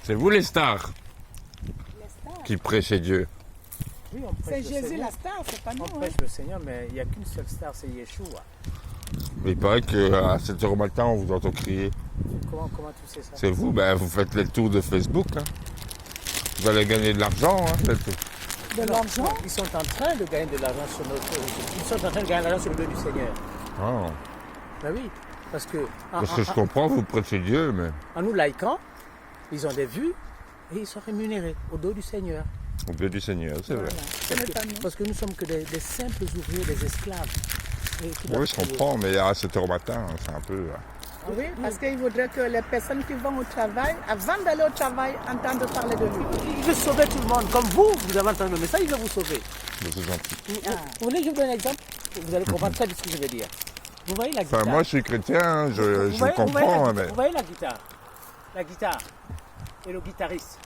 C'est vous les stars Les stars. qui prêchez Dieu. Oui, on C'est prêche le Jésus Seigneur. la star, c'est pas nous. On prêche le Seigneur, mais il n'y a qu'une seule star, c'est Yeshua. Il paraît qu'à 7h au matin, on vous entend crier. Comment tu sais ça? C'est vous, ben, vous faites les tours de Facebook. Hein. Vous allez gagner de l'argent. Hein, De l'argent. Ils sont en train de gagner de l'argent sur notre... Ils sont en train de gagner de l'argent sur le dos du Seigneur. Ah. Ben oui, parce que Parce que je comprends, vous prêchez Dieu, mais en nous likant, ils ont des vues et ils sont rémunérés au dos du Seigneur. au Dieu du Seigneur, c'est vrai. Ce n'est pas nous. Parce que nous sommes que des simples ouvriers, des esclaves. Et qui Oui, doivent je payer. comprends, mais à 7h au matin, c'est un peu... Oui, parce qu'il voudrait que les personnes qui vont au travail, avant d'aller au travail, entendent parler de lui. Il veut sauver tout le monde. Comme vous avez entendu le message, il veut vous sauver. C'est gentil. Vous voulez que je vous donne un exemple? Vous allez comprendre très bien ce que je veux dire. Vous voyez la guitare? Enfin, moi, je suis chrétien, hein, je voyez- vous comprends, voyez la, mais... vous voyez la guitare? La guitare et le guitariste.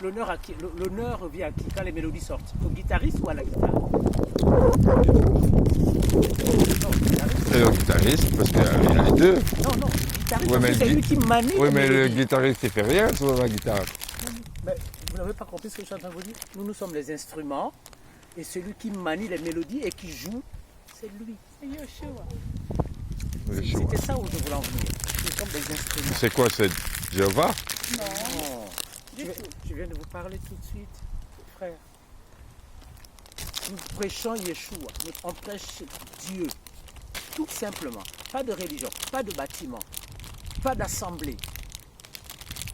L'honneur revient à qui quand les mélodies sortent? Au guitariste ou à la guitare? Non, au guitariste. C'est le guitariste, parce qu'il y a les deux. Non, le guitariste, Ouais, mais c'est le lui gui- qui manie Oui, les mais le mélodies. guitariste, il fait rien sur la guitare. Mais vous n'avez pas compris ce que je suis en train de vous dire? Nous sommes les instruments et celui qui manie les mélodies et qui joue, c'est lui. C'est Yeshua. C'était ça où je voulais en venir. Nous sommes des instruments. C'est quoi, c'est Jéhovah? Non, Non. du tout. Je viens de vous parler tout de suite, frère. Nous prêchons Yeshua. On prêche Dieu. Tout simplement. Pas de religion, pas de bâtiment, pas d'assemblée.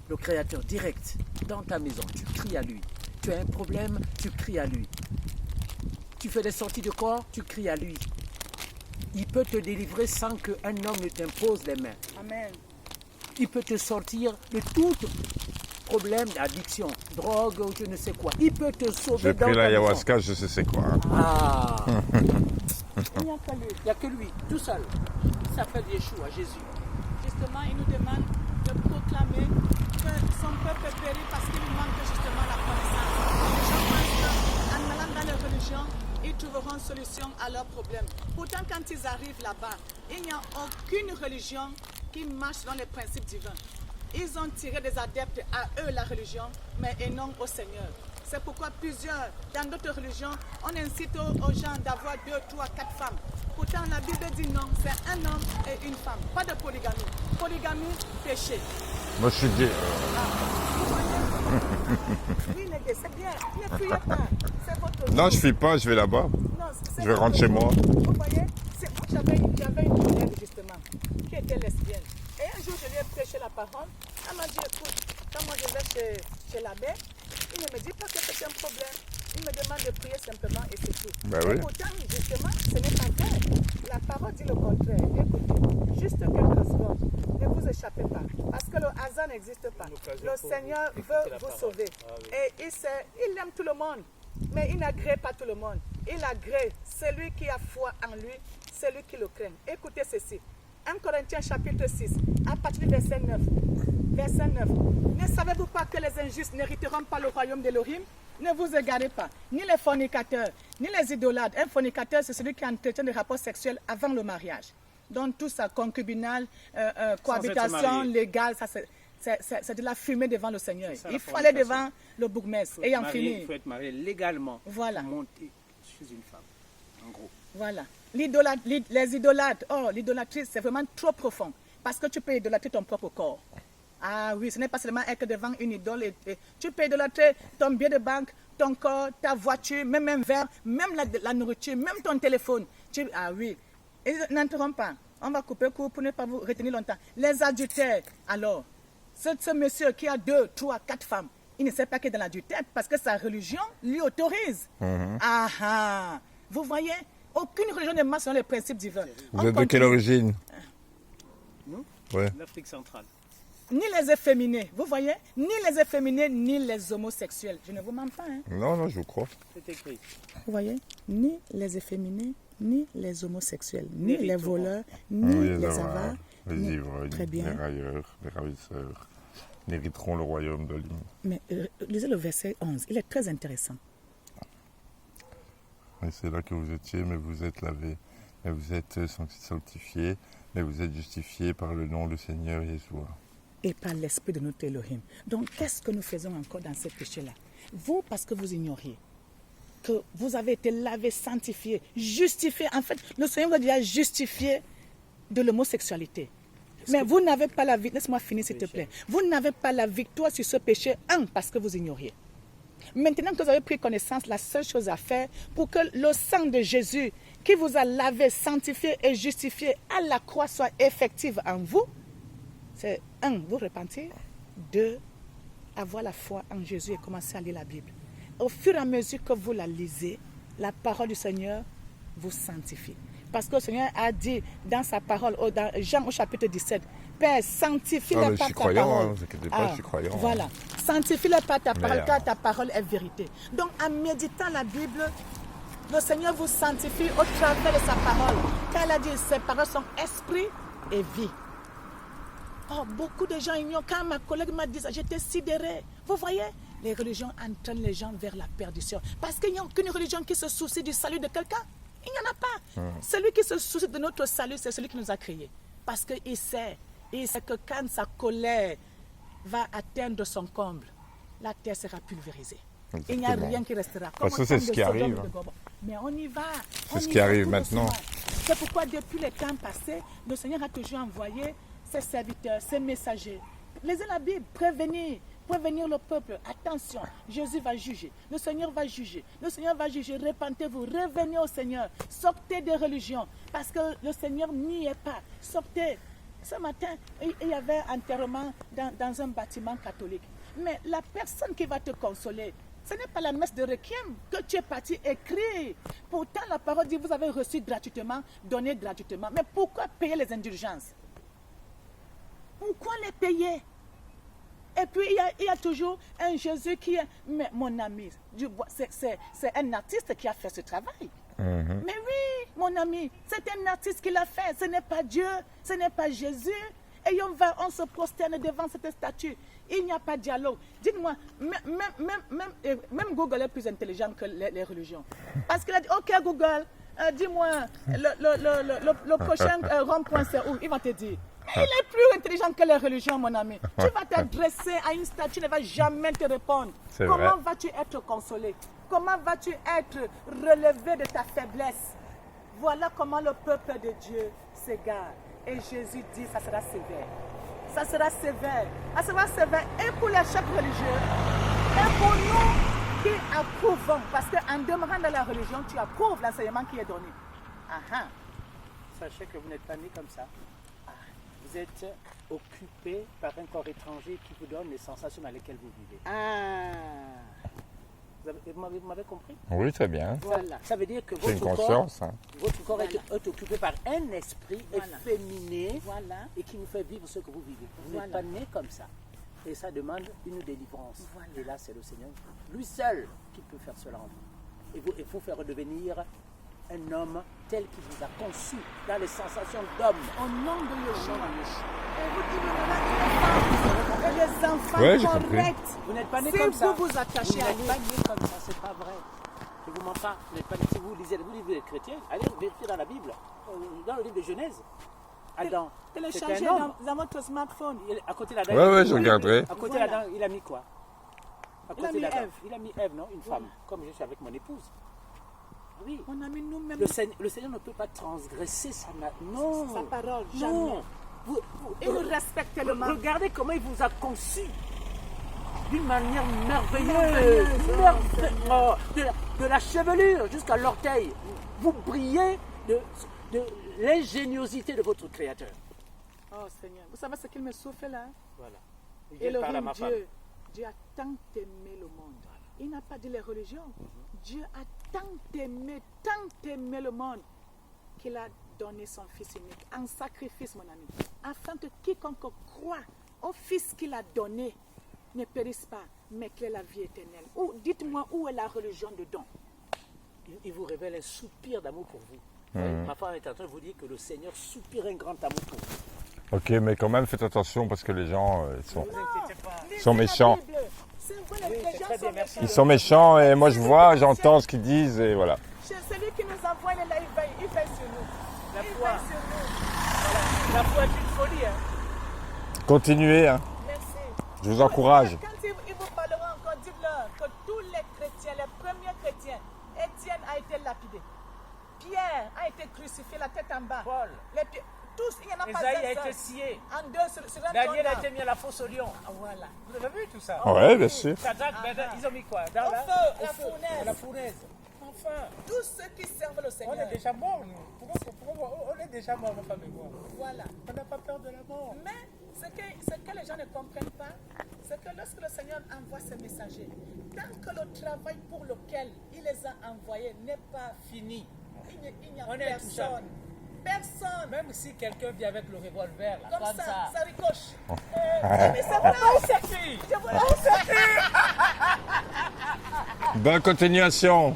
Le Créateur direct, dans ta maison, tu cries à lui. Tu as un problème, tu cries à lui. Tu fais des sorties de corps, tu cries à lui. Il peut te délivrer sans qu'un homme ne t'impose les mains. Amen. Il peut te sortir de tout problème d'addiction, drogue ou je ne sais quoi. Il peut te sauver J'ai dans pris ta maison. l'ayahuasca, je sais c'est quoi. Hein. Ah, Il n'y a que lui. il n'y a que lui, tout seul. Il s'appelle Yeshua, Jésus. Justement, il nous demande de proclamer que son peuple périt parce qu'il lui manque justement la connaissance. Les gens pensent qu'en allant dans les religions, ils trouveront solution à leurs problèmes. Pourtant, quand ils arrivent là-bas, il n'y a aucune religion qui marche dans les principes divins. Ils ont tiré des adeptes à eux, la religion, mais et non au Seigneur. C'est pourquoi dans d'autres religions, on incite aux gens d'avoir 2, 3, 4 femmes. Pourtant, la Bible dit non, c'est un homme et une femme. Pas de polygamie. Polygamie, péché. Moi, je suis dit... Oui, les gars, c'est bien. Ne fuyez pas. C'est votre Non, jour. je fuis pas, je vais là-bas. Non, c'est Je vais votre rentrer chez jour. moi. Vous voyez, j'avais une collègue justement qui était lesbienne. Et un jour, je lui ai prêché la parole. Elle m'a dit, écoute, quand moi je vais chez l'abbé, il ne me dit pas que c'est un problème. Il me demande de prier simplement et c'est tout. Ben Et oui. pourtant, justement, ce n'est pas vrai. La parole dit le contraire. Écoutez, juste quelques secondes. Ne vous échappez pas. Parce que le hasard n'existe pas. Le Seigneur veut vous sauver. Et il aime tout le monde. Mais il n'agrée pas tout le monde. Il agrée celui qui a foi en lui, celui qui le craint. Écoutez ceci. 1 Corinthiens chapitre 6, à partir du verset 9. Verset 9. Ne savez-vous pas que les injustes n'hériteront pas le royaume d'Élohim? Ne vous égarez pas. Ni les fornicateurs, ni les idolâtres. Un fornicateur, c'est celui qui entretient des rapports sexuels avant le mariage. Donc tout ça, concubinal, cohabitation marié. légale, ça c'est de la fumée devant le Seigneur. ça, la Il faut aller fornication. devant le bourgmestre Il faut et être en marié, finir. il faut être marié légalement Voilà. pour monter chez une femme. En gros. Voilà. Les idolâtres, l'idolâtrie, c'est vraiment trop profond. Parce que tu peux idolâtrer ton propre corps. Ah oui, ce n'est pas seulement être devant une idole. Tu peux idolâtrer ton billet de banque, ton corps, ta voiture, même un verre, même la nourriture, même ton téléphone. Ah oui. Et n'entrons pas. On va couper court pour ne pas vous retenir longtemps. Les adultères, alors, ce monsieur qui a 2, 3, 4 femmes, il ne sait pas qu'il est dans l'adultère parce que sa religion lui autorise. Ah ah. Vous voyez, aucune religion ne marche selon les principes divins. Vous On êtes de quelle continue. origine? Nous, Ouais. l'Afrique centrale. Ni les efféminés, vous voyez, ni les efféminés, ni les homosexuels. Je ne vous mens pas, hein. Non, non, je vous crois. C'est écrit. Vous voyez, ni les efféminés, ni les homosexuels, ni les N'hériteront. voleurs, ni Oui, les avares, avares. les ni- ivrognes, Très bien. les railleurs, les ravisseurs, n'hériteront le royaume de l'île. Mais lisez le verset 11, il est très intéressant. Et c'est là que vous étiez, mais vous êtes lavés, mais vous êtes sanctifiés, mais vous êtes justifiés par le nom du Seigneur Yeshua. et par l'esprit de notre Elohim. Donc, qu'est-ce que nous faisons encore dans ce péché-là? Vous, parce que vous ignoriez que vous avez été lavé, sanctifié, justifié. En fait, le Seigneur vous a déjà justifié de l'homosexualité. Mais vous n'avez pas la victoire. Laisse-moi finir, s'il te plaît. Vous n'avez pas la victoire sur ce péché, parce que vous ignoriez. Maintenant que vous avez pris connaissance, la seule chose à faire pour que le sang de Jésus qui vous a lavé, sanctifié et justifié à la croix soit effective en vous, c'est 1, vous repentir, 2, avoir la foi en Jésus et commencer à lire la Bible. Au fur et à mesure que vous la lisez, la parole du Seigneur vous sanctifie. Parce que le Seigneur a dit dans sa parole, dans Jean au chapitre 17, Père, sanctifie-le par ta parole. Ne vous inquiétez pas, je suis croyant. Voilà, sanctifie-le par ta parole, car ta parole est vérité. Donc, en méditant la Bible, le Seigneur vous sanctifie au travers de sa parole. Car il a dit, ses paroles sont esprit et vie. Oh, beaucoup de gens ignorent. Quand ma collègue m'a dit ça, j'étais sidérée. Vous voyez, les religions entraînent les gens vers la perdition. Parce qu'il n'y a aucune religion qui se soucie du salut de quelqu'un. Il n'y en a pas. Celui qui se soucie de notre salut, c'est celui qui nous a créés. Parce qu'il sait que quand sa colère va atteindre son comble, la terre sera pulvérisée. Exactement. Il n'y a rien qui restera. Parce que c'est ce qui arrive. Mais on y va. C'est ce qui arrive maintenant. C'est pourquoi depuis les temps passés, le Seigneur a toujours envoyé ses serviteurs, ses messagers. Lisez la Bible, prévenir le peuple. Attention, Jésus va juger. Le Seigneur va juger. Le Seigneur va juger. Repentez-vous, revenez au Seigneur. Sortez des religions. Parce que le Seigneur n'y est pas. Sortez. Ce matin, il y avait un enterrement dans un bâtiment catholique. Mais la personne qui va te consoler, ce n'est pas la messe de Requiem que tu es parti écrire. Pourtant, la parole dit, vous avez reçu gratuitement, donné gratuitement. Mais pourquoi payer les indulgences? Pourquoi les payer? Et puis, il y a toujours un Jésus qui est... Mais mon ami, c'est un artiste qui a fait ce travail. Mais oui, mon ami, c'est un artiste qui l'a fait. Ce n'est pas Dieu, ce n'est pas Jésus. Et on se prosterne devant cette statue. Il n'y a pas de dialogue. Dites-moi, même Google est plus intelligent que les religions. Parce qu'il a dit, ok Google, dis-moi, le prochain rond-point c'est où? Il va te dire. Il est plus intelligent que les religions, mon ami. Tu vas t'adresser à une statue, il ne va jamais te répondre. Comment vas-tu être consolé? Comment vas-tu être relevé de ta faiblesse? Voilà comment le peuple de Dieu s'égare. Et Jésus dit, ça sera sévère. Ça sera sévère. Ça sera sévère et pour les chefs religieux, et pour nous qui approuvons. Parce qu'en demeurant dans la religion, tu approuves l'enseignement qui est donné. Sachez que vous n'êtes pas né comme ça. Vous êtes occupé par un corps étranger qui vous donne les sensations dans lesquelles vous vivez. Vous m'avez compris? Oui, très bien. Voilà. Ça veut dire que C'est une conscience. votre corps est occupé par un esprit efféminé et qui vous fait vivre ce que vous vivez. Vous n'êtes pas né comme ça. Et ça demande une délivrance. Et là, c'est le Seigneur, lui seul, qui peut faire cela en vous. Et il faut faire redevenir un homme tel qu'il vous a conçu dans les sensations d'homme. Au nom de Yeshua. Et vous dites, les enfants corrects. Vous n'êtes pas né comme ça. Si vous vous attachez à lui. Vous n'êtes pas né comme ça, c'est pas vrai. Je vous mens pas. Vous n'êtes pas né. Si vous lisez les chrétiens, allez vérifier dans la Bible, dans le livre de Genèse. Adam, téléchargez dans votre smartphone. À côté d'Adam. Oui, je regarderai. À côté d'Adam, il a mis quoi? À côté d'Adam, il a mis Ève, non? Une femme, comme je suis avec mon épouse. Oui. On a mis nous-mêmes. Le Seigneur ne peut pas transgresser sa parole. Jamais. Et nous respectez le mal. Regardez comment il vous a conçu d'une manière merveilleuse. De la chevelure jusqu'à l'orteil. Vous brillez de l'ingéniosité de votre Créateur. Oh Seigneur, vous savez ce qu'il me souffle là? Voilà. Et le Dieu a tant aimé le monde. Il n'a pas dit les religions. Dieu a tant aimé le monde qu'il a donné son Fils unique en sacrifice, mon ami, afin que quiconque croit au Fils qu'il a donné ne périsse pas, mais qu'il ait la vie éternelle. Dites-moi où est la religion dedans? Il vous révèle un soupir d'amour pour vous. Ma femme est en train de vous dire que le Seigneur soupire un grand amour pour vous. Ok, mais quand même faites attention parce que les gens sont méchants. Ils sont méchants et moi je vois, j'entends ce qu'ils disent et voilà. Celui qui nous envoie là, il veille sur nous. La foi est une folie. Continuez. Je vous encourage. Quand ils vous parleront encore, dites-leur que tous les chrétiens, les premiers chrétiens, Étienne a été lapidé. Pierre a été crucifié, la tête en bas. Paul. Tous, il n'y en a pas Esaïe a un été seul. scié. En deux, sur un Daniel a ton été mis à la fosse au lion. Ah, voilà. Vous avez vu tout ça? Ouais, bien sûr. Shadrach, ils ont mis quoi? Dans Au feu, la fournaise. La fournaise. Enfin, Tous ceux qui servent le on Seigneur. est déjà morts, nous. On est déjà morts, ma femme et moi. Voilà. On n'a pas peur de la mort. Mais ce que les gens ne comprennent pas, c'est que lorsque le Seigneur envoie ses messagers, tant que le travail pour lequel il les a envoyés n'est pas fini, il n'y a On est personne. intouchable. Personne. Même si quelqu'un vient avec le revolver, là, Comme ça, ça ricoche. Oh. Mais c'est vrai. C'est qui? Je vous le dis. Bonne continuation.